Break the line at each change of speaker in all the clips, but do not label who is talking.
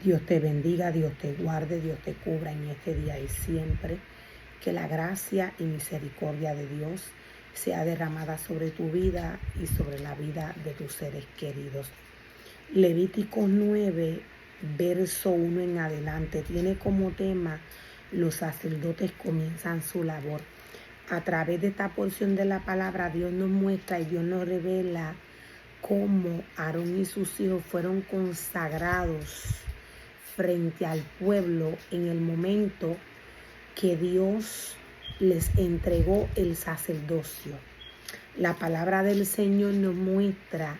Dios te bendiga, Dios te guarde, Dios te cubra en este día y siempre. Que la gracia y misericordia de Dios sea derramada sobre tu vida y sobre la vida de tus seres queridos. Levíticos 9, verso 1 en adelante, tiene como tema: los sacerdotes comienzan su labor. A través de esta porción de la palabra, Dios nos muestra y Dios nos revela cómo Aarón y sus hijos fueron consagrados frente al pueblo en el momento que Dios les entregó el sacerdocio. La palabra del Señor nos muestra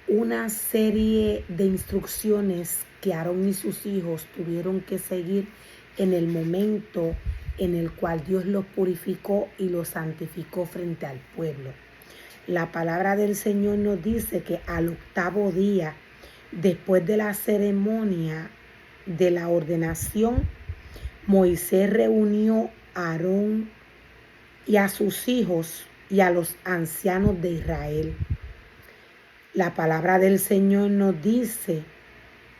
una serie de instrucciones que Aarón y sus hijos tuvieron que seguir en el momento en el cual Dios los purificó y los santificó frente al pueblo. La palabra del Señor nos dice que al octavo día, después de la ceremonia de la ordenación, Moisés reunió a Aarón y a sus hijos y a los ancianos de Israel. La palabra del Señor nos dice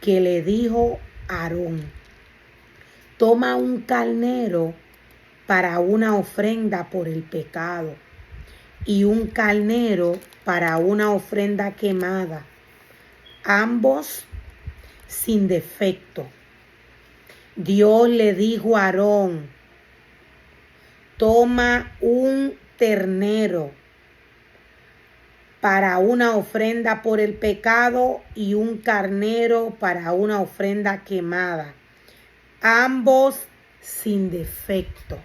que le dijo a Aarón: toma un carnero para una ofrenda por el pecado y un carnero para una ofrenda quemada, ambos sin defecto. Dios le dijo a Aarón: toma un ternero para una ofrenda por el pecado y un carnero para una ofrenda quemada, ambos sin defecto.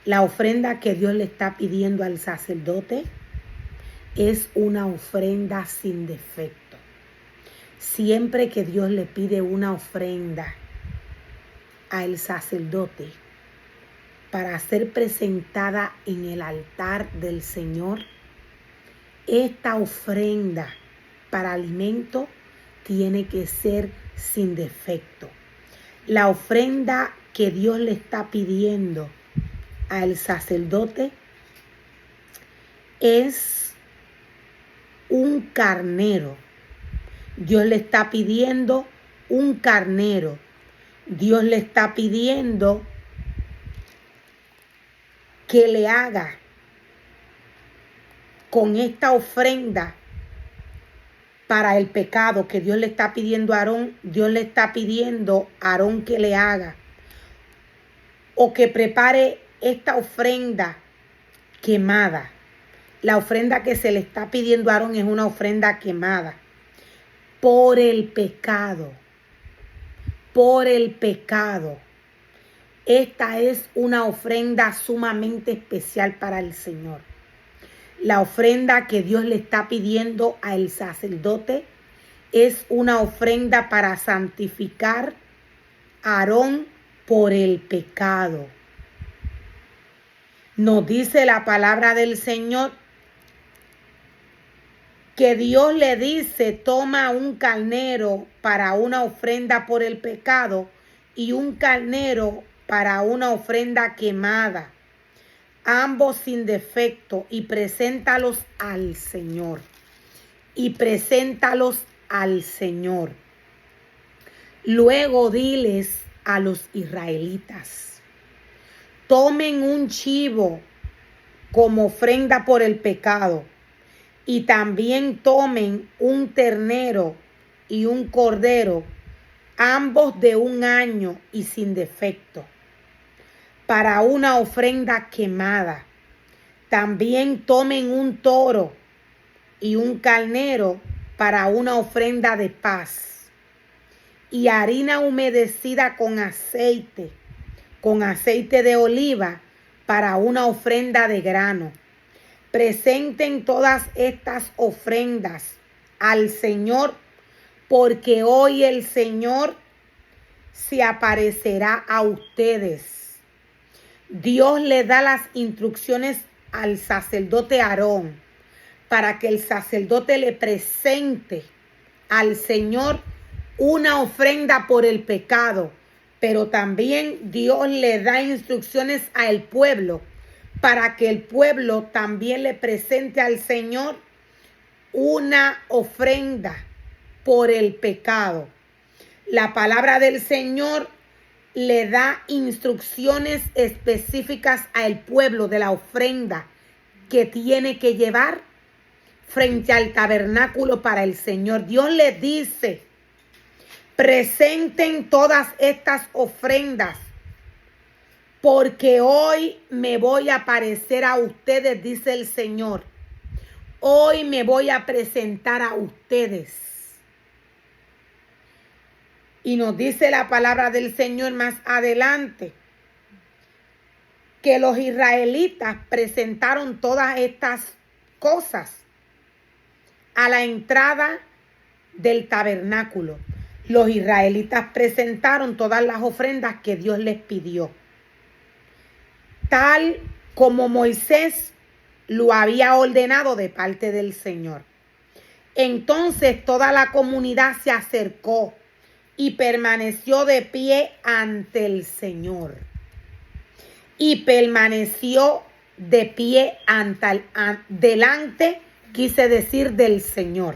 La ofrenda que Dios le está pidiendo al sacerdote es una ofrenda sin defecto. Siempre que Dios le pide una ofrenda al sacerdote para ser presentada en el altar del Señor, esta ofrenda para alimento tiene que ser sin defecto. La ofrenda que Dios le está pidiendo al sacerdote es un carnero. Dios le está pidiendo un carnero. Dios le está pidiendo que le haga con esta ofrenda para el pecado que Dios le está pidiendo a Aarón. Dios le está pidiendo a Aarón que le haga o que prepare esta ofrenda quemada. La ofrenda que se le está pidiendo a Aarón es una ofrenda quemada por el pecado. Por el pecado. Esta es una ofrenda sumamente especial para el Señor. La ofrenda que Dios le está pidiendo al sacerdote es una ofrenda para santificar a Aarón por el pecado. Nos dice la palabra del Señor que Dios le dice: toma un carnero para una ofrenda por el pecado y un carnero para una ofrenda quemada, ambos sin defecto, y preséntalos al Señor. Y preséntalos al Señor. Luego diles a los israelitas: tomen un chivo como ofrenda por el pecado y también tomen un ternero y un cordero, ambos de 1 año y sin defecto, para una ofrenda quemada. También tomen un toro y un carnero para una ofrenda de paz, y harina humedecida con aceite de oliva para una ofrenda de grano. Presenten todas estas ofrendas al Señor, porque hoy el Señor se aparecerá a ustedes. Dios le da las instrucciones al sacerdote Aarón para que el sacerdote le presente al Señor una ofrenda por el pecado, pero también Dios le da instrucciones al pueblo para que el pueblo también le presente al Señor una ofrenda por el pecado. La palabra del Señor le da instrucciones específicas al pueblo de la ofrenda que tiene que llevar frente al tabernáculo para el Señor. Dios les dice: presenten todas estas ofrendas, porque hoy me voy a aparecer a ustedes, dice el Señor. Hoy me voy a presentar a ustedes. Y nos dice la palabra del Señor más adelante que los israelitas presentaron todas estas cosas a la entrada del tabernáculo. Los israelitas presentaron todas las ofrendas que Dios les pidió, tal como Moisés lo había ordenado de parte del Señor. Entonces toda la comunidad se acercó y permaneció de pie ante el Señor. Y permaneció de pie delante, quise decir, del Señor.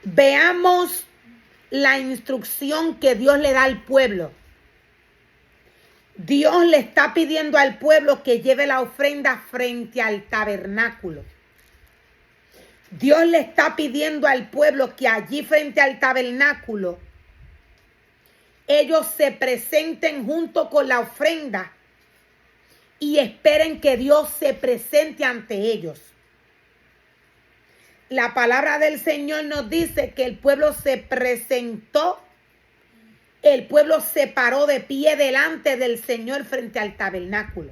Veamos la instrucción que Dios le da al pueblo. Dios le está pidiendo al pueblo que lleve la ofrenda frente al tabernáculo. Dios le está pidiendo al pueblo que allí frente al tabernáculo ellos se presenten junto con la ofrenda y esperen que Dios se presente ante ellos. La palabra del Señor nos dice que el pueblo se presentó, el pueblo se paró de pie delante del Señor frente al tabernáculo.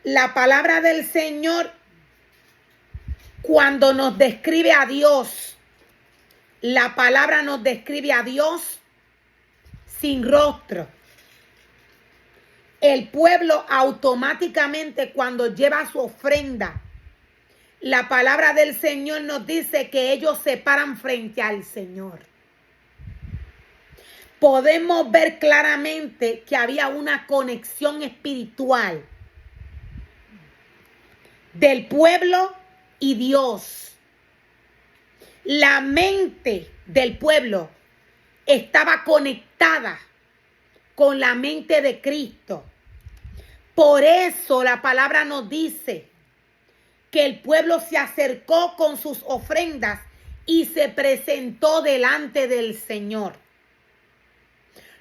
La palabra del Señor, cuando nos describe a Dios, la palabra nos describe a Dios sin rostro. El pueblo automáticamente, cuando lleva su ofrenda, la palabra del Señor nos dice que ellos se paran frente al Señor. Podemos ver claramente que había una conexión espiritual del pueblo y Dios. La mente del pueblo estaba conectada con la mente de Cristo. Por eso la palabra nos dice que el pueblo se acercó con sus ofrendas y se presentó delante del Señor.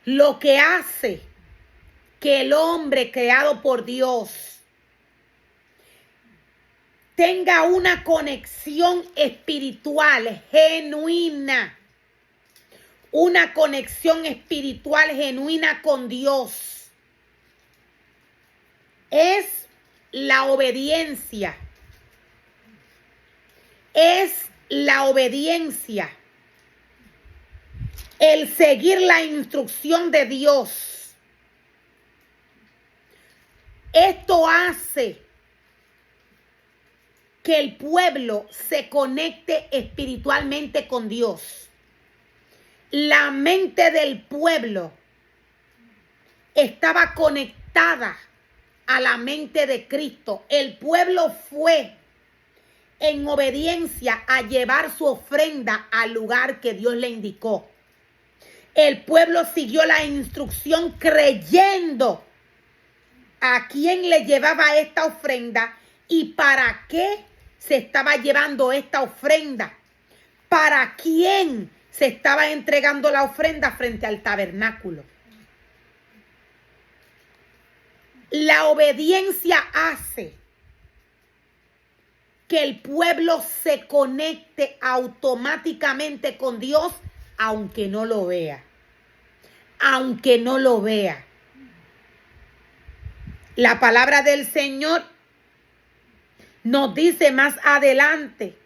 Lo que hace que el hombre creado por Dios tenga una conexión espiritual genuina, una conexión espiritual genuina con Dios, es la obediencia. Es la obediencia, el seguir la instrucción de Dios. Esto hace que el pueblo se conecte espiritualmente con Dios. La mente del pueblo estaba conectada a la mente de Cristo. El pueblo fue en obediencia a llevar su ofrenda al lugar que Dios le indicó. El pueblo siguió la instrucción creyendo a quién le llevaba esta ofrenda y para qué se estaba llevando esta ofrenda. ¿Para quién se estaba entregando la ofrenda frente al tabernáculo? La obediencia hace que el pueblo se conecte automáticamente con Dios, aunque no lo vea. Aunque no lo vea. La palabra del Señor nos dice más adelante: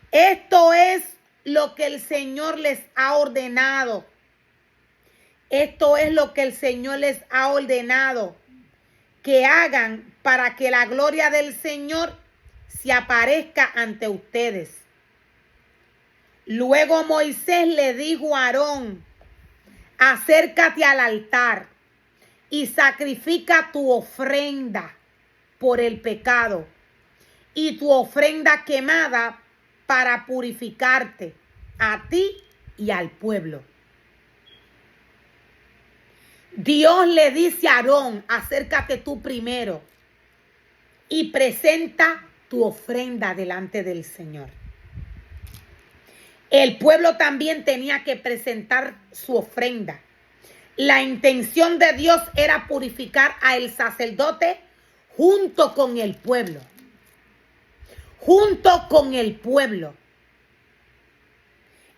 esto es lo que el Señor les ha ordenado. Esto es lo que el Señor les ha ordenado que hagan para que la gloria del Señor se aparezca ante ustedes. Luego Moisés le dijo a Aarón: acércate al altar y sacrifica tu ofrenda por el pecado y tu ofrenda quemada para purificarte a ti y al pueblo. Dios le dice a Aarón, acércate tú primero y presenta tu ofrenda delante del Señor. El pueblo también tenía que presentar su ofrenda. La intención de Dios era purificar al sacerdote junto con el pueblo. Junto con el pueblo.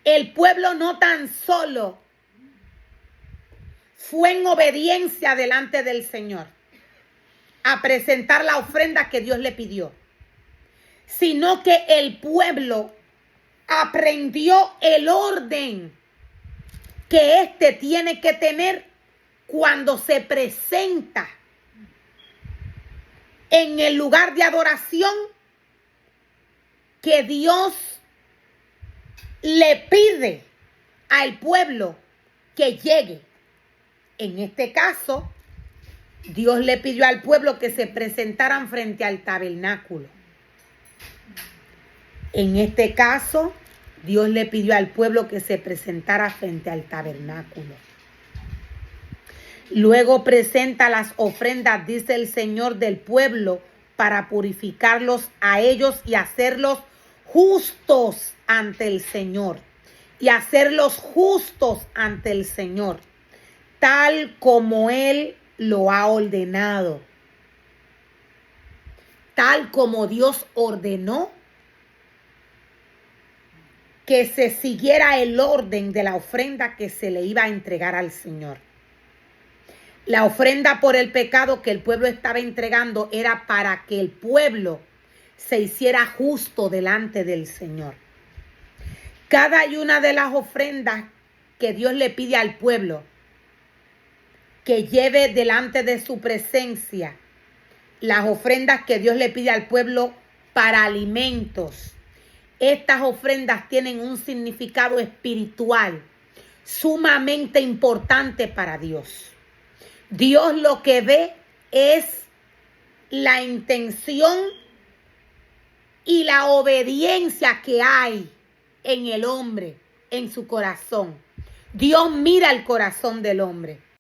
El pueblo no tan solo fue en obediencia delante del Señor a presentar la ofrenda que Dios le pidió, sino que el pueblo aprendió el orden que éste tiene que tener cuando se presenta en el lugar de adoración que Dios le pide al pueblo que llegue. En este caso, Dios le pidió al pueblo que se presentaran frente al tabernáculo. En este caso, Dios le pidió al pueblo que se presentara frente al tabernáculo. Luego presenta las ofrendas, dice el Señor, del pueblo para purificarlos a ellos y hacerlos justos ante el Señor. Y hacerlos justos ante el Señor, tal como Él lo ha ordenado. Tal como Dios ordenó que se siguiera el orden de la ofrenda que se le iba a entregar al Señor. La ofrenda por el pecado que el pueblo estaba entregando era para que el pueblo se hiciera justo delante del Señor. Cada una de las ofrendas que Dios le pide al pueblo que lleve delante de su presencia, las ofrendas que Dios le pide al pueblo para alimentos, estas ofrendas tienen un significado espiritual sumamente importante para Dios. Dios lo que ve es la intención y la obediencia que hay en el hombre, en su corazón. Dios mira el corazón del hombre.